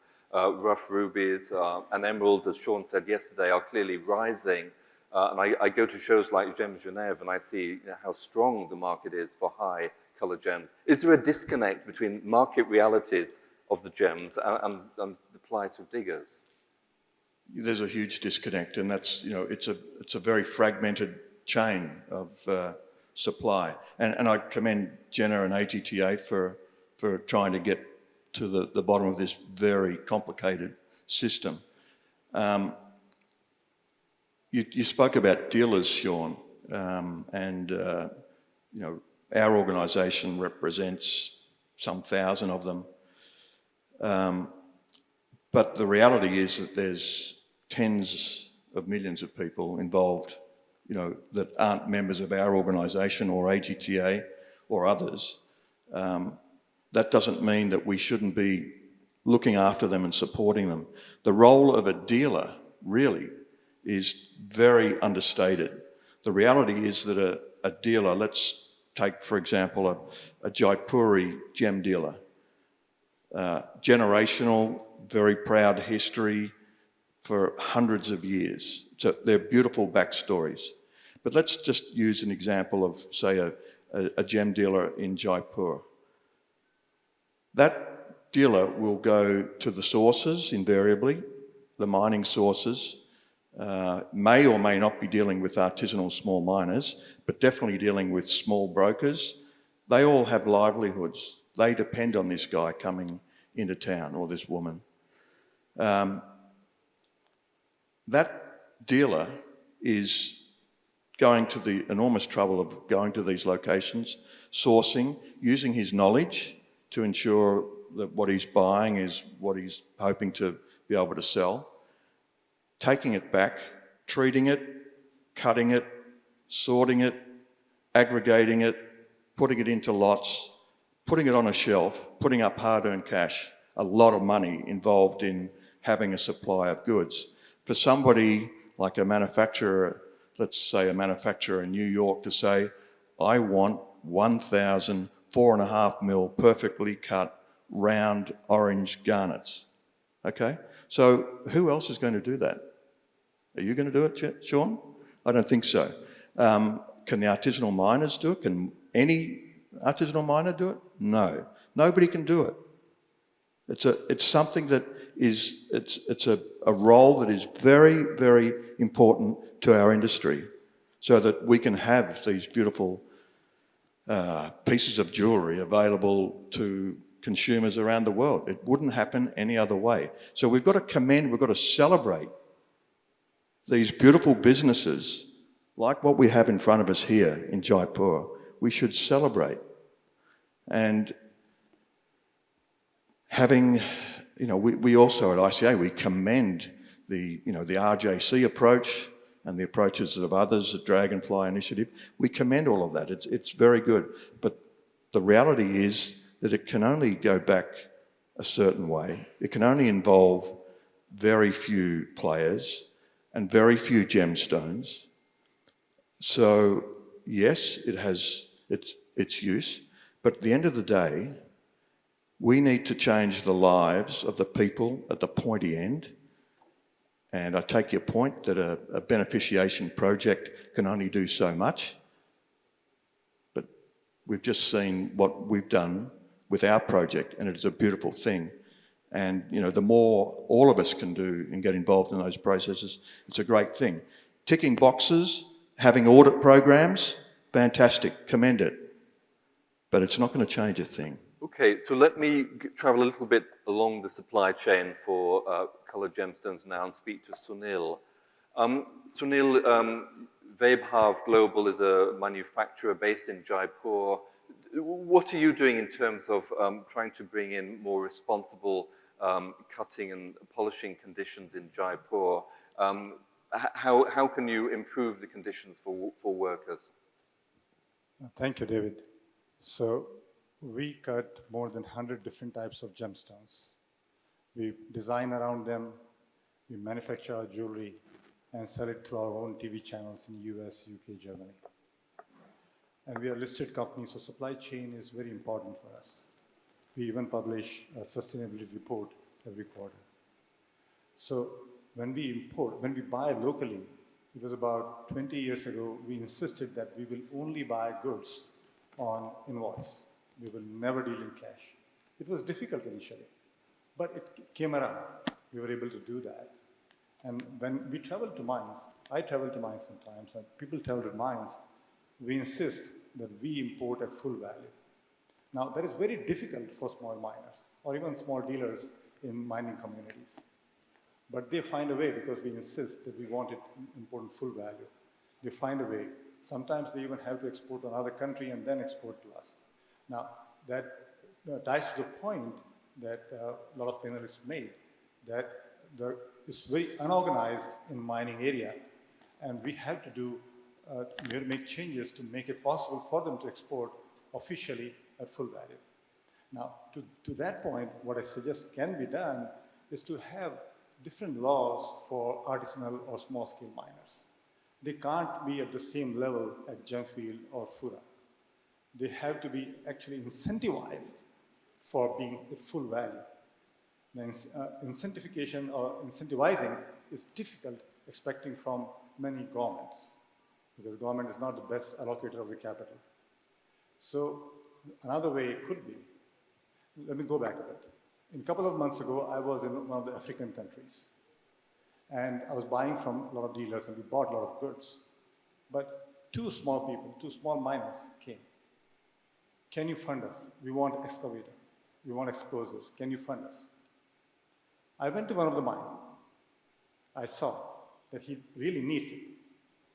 rough rubies and emeralds, as Sean said yesterday, are clearly rising. And I go to shows like Gems Genève and I see how strong the market is for high coloured gems. Is there a disconnect between market realities of the gems and the plight of diggers? There's a huge disconnect, and that's, it's a very fragmented chain of supply. And I commend Jenna and AGTA for trying to get to the bottom of this very complicated system. You spoke about dealers, Sean, and our organisation represents some 1,000 of them. But the reality is that there's tens of millions of people involved, that aren't members of our organisation or AGTA or others. That doesn't mean that we shouldn't be looking after them and supporting them. The role of a dealer really is very understated. The reality is that a dealer, let's take, for example, a Jaipuri gem dealer, generational, very proud history for hundreds of years. So they're beautiful backstories. But let's just use an example of, say, a gem dealer in Jaipur. That dealer will go to the sources invariably, the mining sources, may or may not be dealing with artisanal small miners, but definitely dealing with small brokers. They all have livelihoods. They depend on this guy coming into town, or this woman. That dealer is going to the enormous trouble of going to these locations, sourcing, using his knowledge to ensure that what he's buying is what he's hoping to be able to sell, taking it back, treating it, cutting it, sorting it, aggregating it, putting it into lots, putting it on a shelf, putting up hard-earned cash, a lot of money involved in having a supply of goods. For somebody like a manufacturer, let's say a manufacturer in New York, to say, I want 1,000 4.5 mil perfectly cut round orange garnets, okay? So who else is going to do that? Are you going to do it, Sean? I don't think so. Can the artisanal miners do it? Can any artisanal miner do it? No. Nobody can do it. It's something that is, it's a role that is very, very important to our industry so that we can have these beautiful pieces of jewellery available to consumers around the world. It wouldn't happen any other way. So we've got to commend, we've got to celebrate these beautiful businesses like what we have in front of us here in Jaipur. We should celebrate. And having, we also at ICA, we commend the RJC approach and the approaches of others, the Dragonfly Initiative. We commend all of that. It's very good. But the reality is that it can only go back a certain way. It can only involve very few players and very few gemstones. So yes, it has its use, but at the end of the day, we need to change the lives of the people at the pointy end. And I take your point that a beneficiation project can only do so much. But we've just seen what we've done with our project, and it is a beautiful thing. And the more all of us can do and get involved in those processes, it's a great thing. Ticking boxes, having audit programs, fantastic, commend it. But it's not going to change a thing. Okay, so let me travel a little bit along the supply chain for colored gemstones now and speak to Sunil. Sunil, Vaibhav Global is a manufacturer based in Jaipur. What are you doing in terms of trying to bring in more responsible cutting and polishing conditions in Jaipur? How can you improve the conditions for workers? Thank you, David. So we cut more than 100 different types of gemstones. We design around them, we manufacture our jewelry, and sell it through our own TV channels in US, UK, Germany. And we are a listed company, so supply chain is very important for us. We even publish a sustainability report every quarter. So when we buy locally, it was about 20 years ago, we insisted that we will only buy goods on invoice. We will never deal in cash. It was difficult initially, but it came around. We were able to do that. And when we travel to mines, I travel to mines sometimes, when people travel to mines, we insist that we import at full value. Now, that is very difficult for small miners or even small dealers in mining communities. But they find a way because we insist that we want it imported full value. They find a way. Sometimes they even have to export to another country and then export to us. Now, that ties to the point that a lot of panelists made, that it's very unorganized in mining area, and we have to make changes to make it possible for them to export officially at full value. Now, to that point, what I suggest can be done is to have different laws for artisanal or small-scale miners. They can't be at the same level at Gemfield or Fura. They have to be actually incentivized for being at full value. The incentivification or incentivizing is difficult expecting from many governments, because government is not the best allocator of the capital. So another way it could be, let me go back a bit. A couple of months ago, I was in one of the African countries, and I was buying from a lot of dealers, and we bought a lot of goods. But two small miners came. Can you fund us? We want excavator. We want explosives. Can you fund us? I went to one of the mines. I saw that he really needs it.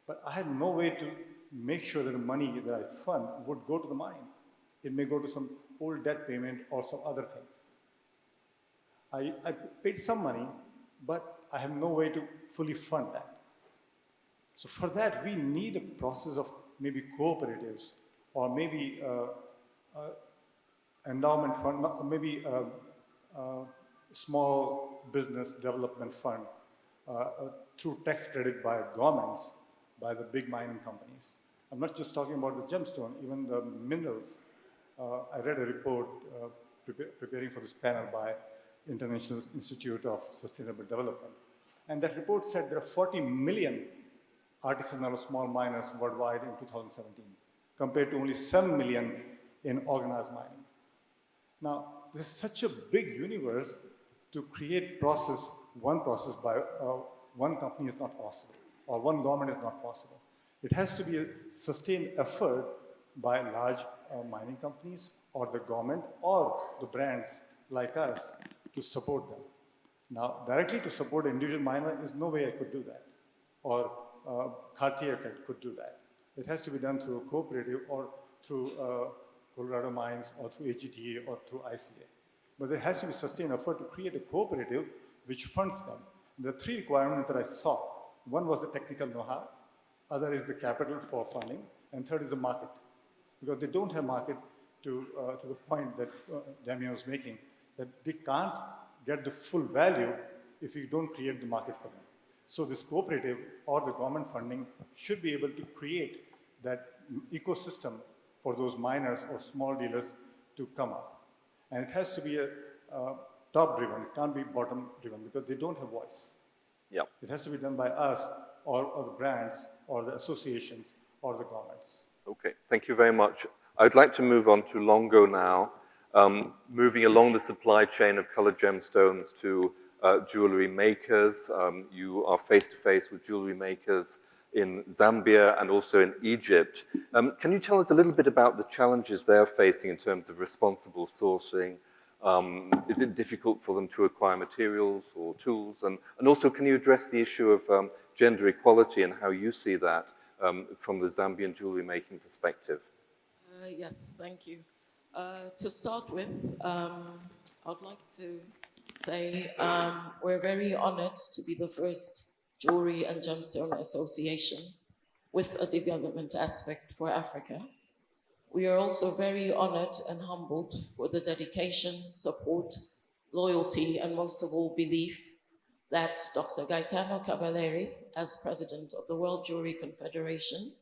But I had no way to make sure that the money that I fund would go to the mine. It may go to some old debt payment or some other things. I paid some money, but I have no way to fully fund that. So for that, we need a process of maybe cooperatives or maybe endowment fund, maybe a small business development fund through tax credit by governments, by the big mining companies. I'm not just talking about the gemstone, even the minerals. I read a report preparing for this panel by International Institute of Sustainable Development. And that report said there are 40 million artisanal small miners worldwide in 2017, compared to only 7 million in organized mining. Now, this is such a big universe. To create one process by one company is not possible, or one government is not possible. It has to be a sustained effort by large mining companies, or the government, or the brands like us to support them. Now, directly to support an individual miner is no way I could do that, or Cartier could do that. It has to be done through a cooperative or through Colorado Mines or through AGTA or through ICA. But there has to be sustained effort to create a cooperative which funds them. The three requirements that I saw, one was the technical know-how, other is the capital for funding, and third is the market. Because they don't have market to the point that Damien was making, that they can't get the full value if you don't create the market for them. So this cooperative or the government funding should be able to create that ecosystem for those miners or small dealers to come up. And it has to be a top-driven, it can't be bottom-driven, because they don't have voice. Yeah. It has to be done by us or the brands or the associations or the governments. Okay, thank you very much. I'd like to move on to Longo now, moving along the supply chain of colored gemstones to jewelry makers. You are face-to-face with jewelry makers in Zambia and also in Egypt. Can you tell us a little bit about the challenges they're facing in terms of responsible sourcing, Is it difficult for them to acquire materials or tools? And also, can you address the issue of gender equality and how you see that from the Zambian jewelry making perspective? Yes, thank you. To start with, I'd like to say we're very honored to be the first Jewelry and Gemstone Association with a development aspect for Africa. We are also very honored and humbled for the dedication, support, loyalty, and most of all, belief that Dr. Gaetano Cavalieri, as president of the World Jewelry Confederation,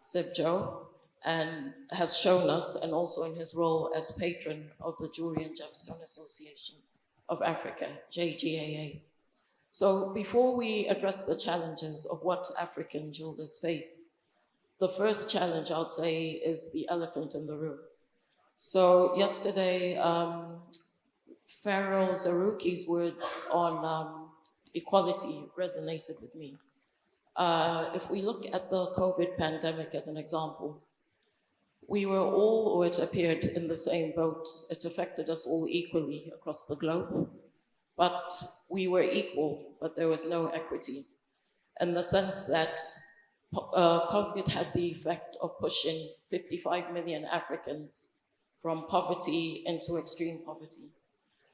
CIBJO, and has shown us, and also in his role as patron of the Jewelry and Gemstone Association of Africa, JGAA. So before we address the challenges of what African jewelers face, the first challenge I'd say is the elephant in the room. So yesterday, Pharaoh Zaruki's words on equality resonated with me. If we look at the COVID pandemic as an example, we were all, or it appeared, in the same boat. It affected us all equally across the globe, but we were equal, but there was no equity, in the sense that COVID had the effect of pushing 55 million Africans from poverty into extreme poverty.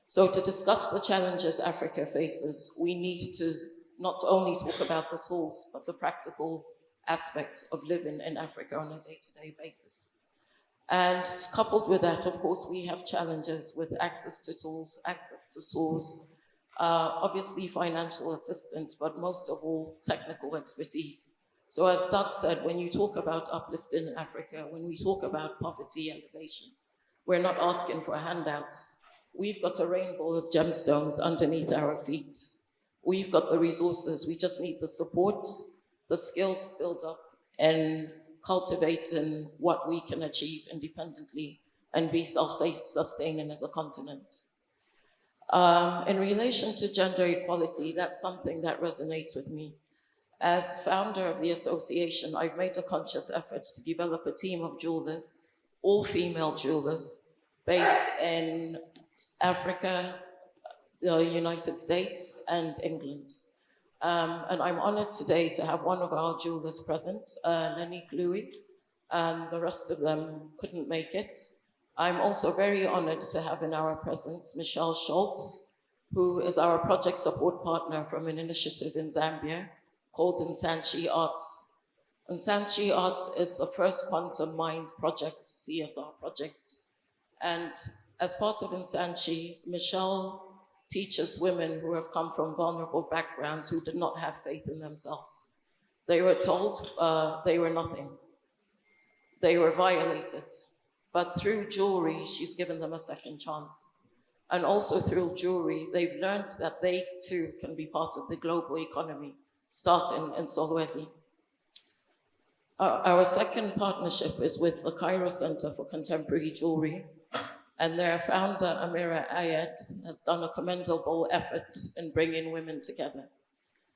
So to discuss the challenges Africa faces, we need to not only talk about the tools, but the practical aspects of living in Africa on a day-to-day basis. And coupled with that, of course, we have challenges with access to tools, access to source, obviously financial assistance, but most of all, technical expertise. So as Doug said, when you talk about uplifting Africa, when we talk about poverty elevation, we're not asking for handouts. We've got a rainbow of gemstones underneath our feet. We've got the resources. We just need the support, the skills built up, and cultivating what we can achieve independently and be self-sustaining as a continent. In relation to gender equality, that's something that resonates with me. As founder of the association, I've made a conscious effort to develop a team of jewelers, all female jewelers, based in Africa, the United States, and England. And I'm honored today to have one of our jewelers present, Nanique Louis, and the rest of them couldn't make it. I'm also very honored to have in our presence Michelle Schultz, who is our project support partner from an initiative in Zambia called Insanchi Arts. Insanchi Arts is the first quantum mind project, CSR project. And as part of Insanchi, Michelle teaches women who have come from vulnerable backgrounds who did not have faith in themselves. They were told they were nothing. They were violated. But through jewelry, she's given them a second chance. And also through jewelry, they've learned that they too can be part of the global economy, starting in Solwezi. Our second partnership is with the Cairo Center for Contemporary Jewelry, and their founder, Amira Ayed, has done a commendable effort in bringing women together.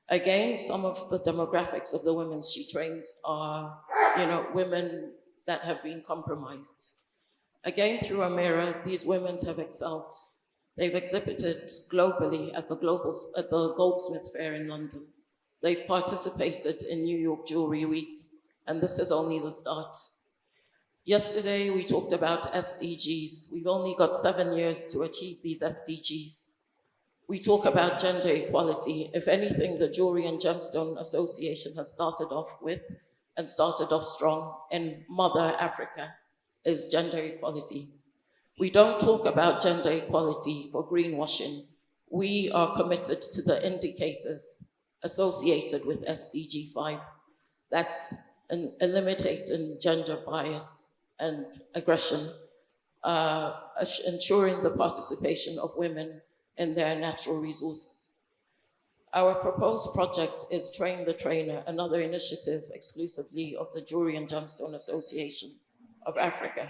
Again, some of the demographics of the women she trains are, women that have been compromised. Again, through Amira, these women have excelled. They've exhibited globally at the Goldsmith Fair in London. They've participated in New York Jewelry Week, and this is only the start. Yesterday, we talked about SDGs. We've only got 7 years to achieve these SDGs. We talk about gender equality. If anything, the Jewelry and Gemstone Association has started off with, and started off strong in Mother Africa, is gender equality. We don't talk about gender equality for greenwashing. We are committed to the indicators associated with SDG 5. That's eliminating gender bias and aggression, ensuring the participation of women in their natural resource. Our proposed project is Train the Trainer, another initiative exclusively of the Jewelry and Gemstone Association of Africa.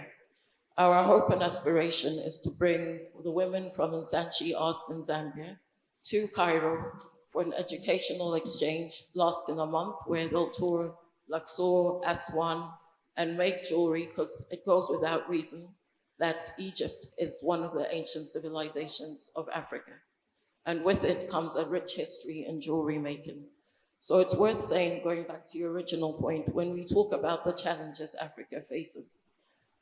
Our hope and aspiration is to bring the women from Insanchi Arts in Zambia to Cairo for an educational exchange lasting a month, where they'll tour Luxor, Aswan, and make jewelry, because it goes without reason that Egypt is one of the ancient civilizations of Africa. And with it comes a rich history in jewelry making. So it's worth saying, going back to your original point, when we talk about the challenges Africa faces,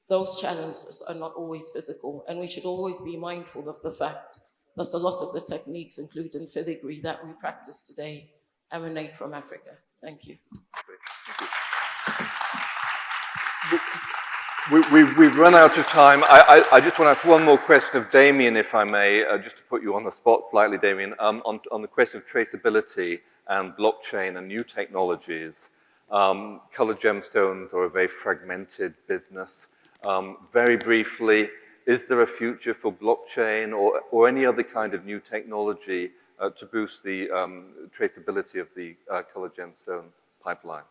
those challenges are not always physical, and we should always be mindful of the fact that a lot of the techniques, including filigree, that we practice today emanate from Africa. Thank you. We've run out of time. I just want to ask one more question of Damien, if I may, just to put you on the spot slightly, Damien, on the question of traceability and blockchain and new technologies. Colored gemstones are a very fragmented business. Very briefly, is there a future for blockchain or any other kind of new technology to boost the traceability of the colored gemstone pipeline?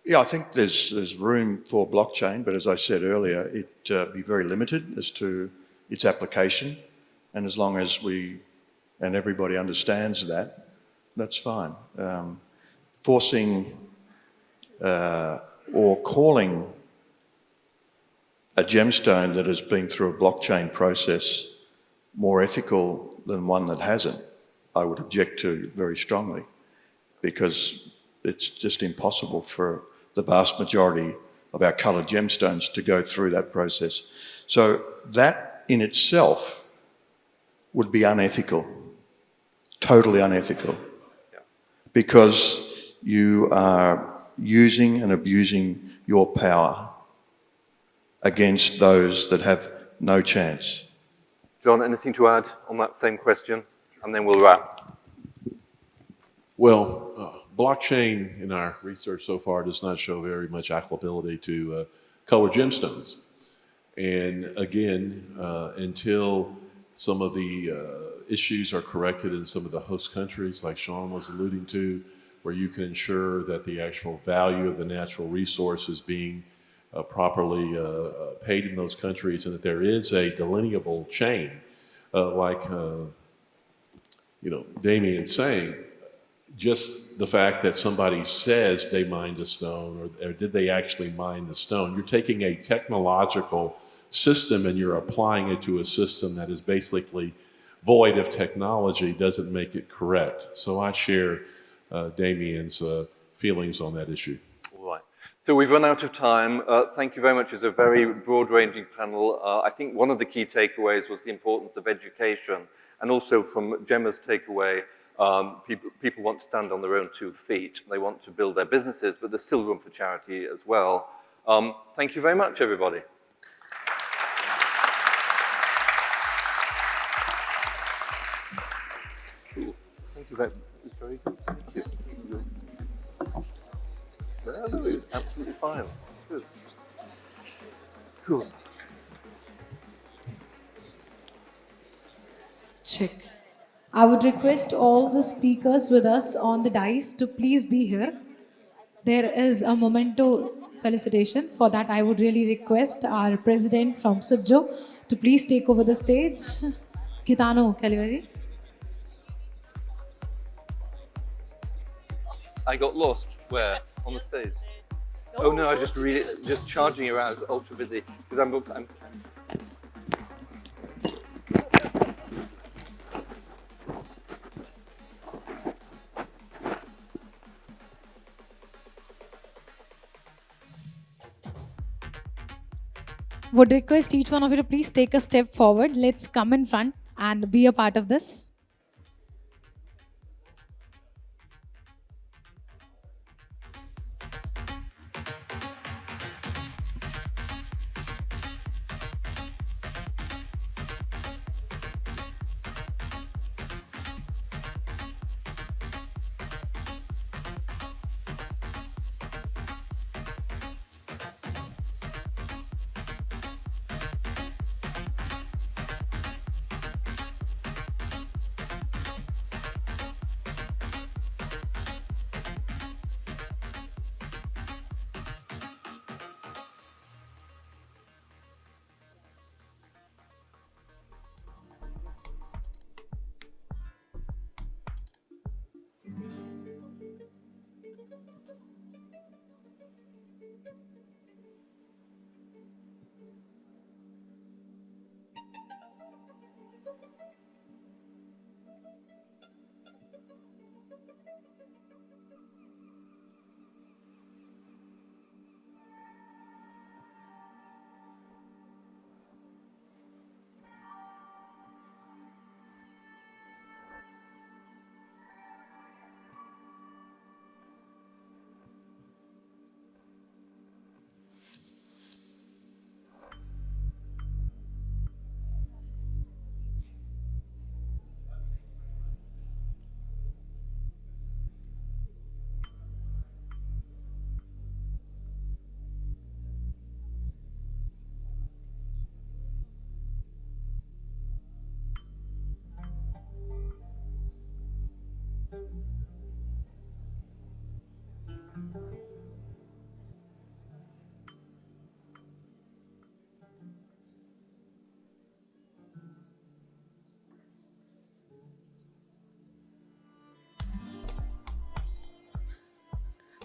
Yeah, I think there's room for blockchain, but as I said earlier, it be very limited as to its application. And as long as we and everybody understands that, that's fine. Forcing or calling a gemstone that has been through a blockchain process more ethical than one that hasn't, I would object to very strongly, because it's just impossible for the vast majority of our coloured gemstones to go through that process. So that in itself would be unethical, totally unethical, because you are using and abusing your power against those that have no chance. John, anything to add on that same question? And then we'll wrap. Well, blockchain in our research so far does not show very much applicability to colored gemstones. And again, until some of the issues are corrected in some of the host countries, like Sean was alluding to, where you can ensure that the actual value of the natural resource is being properly paid in those countries, and that there is a delineable chain, like Damien's saying, just the fact that somebody says they mined a stone, or did they actually mine the stone? You're taking a technological system and you're applying it to a system that is basically void of technology, doesn't make it correct. So I share Damien's feelings on that issue. All right. So we've run out of time. Thank you very much. It's a very broad-ranging panel. I think one of the key takeaways was the importance of education, and also from Gemma's takeaway, people want to stand on their own 2 feet. They want to build their businesses, but there's still room for charity as well. Thank you very much, everybody. Cool. Thank you very much. It was very good. Thank you. No, it was absolutely fine. Good. Cool. Check. I would request all the speakers with us on the dais to please be here. There is a memento felicitation. For that, I would really request our president from SIPJO to please take over the stage. Gitano Caliveri. I got lost. Where? On the stage? Oh no, I was just charging around. I was ultra busy because I'm Would request each one of you to please take a step forward. Let's come in front and be a part of this.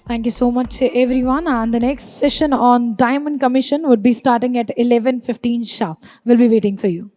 Thank you so much, everyone. And the next session on Diamond Commission would be starting at 11:15 sharp. We'll be waiting for you.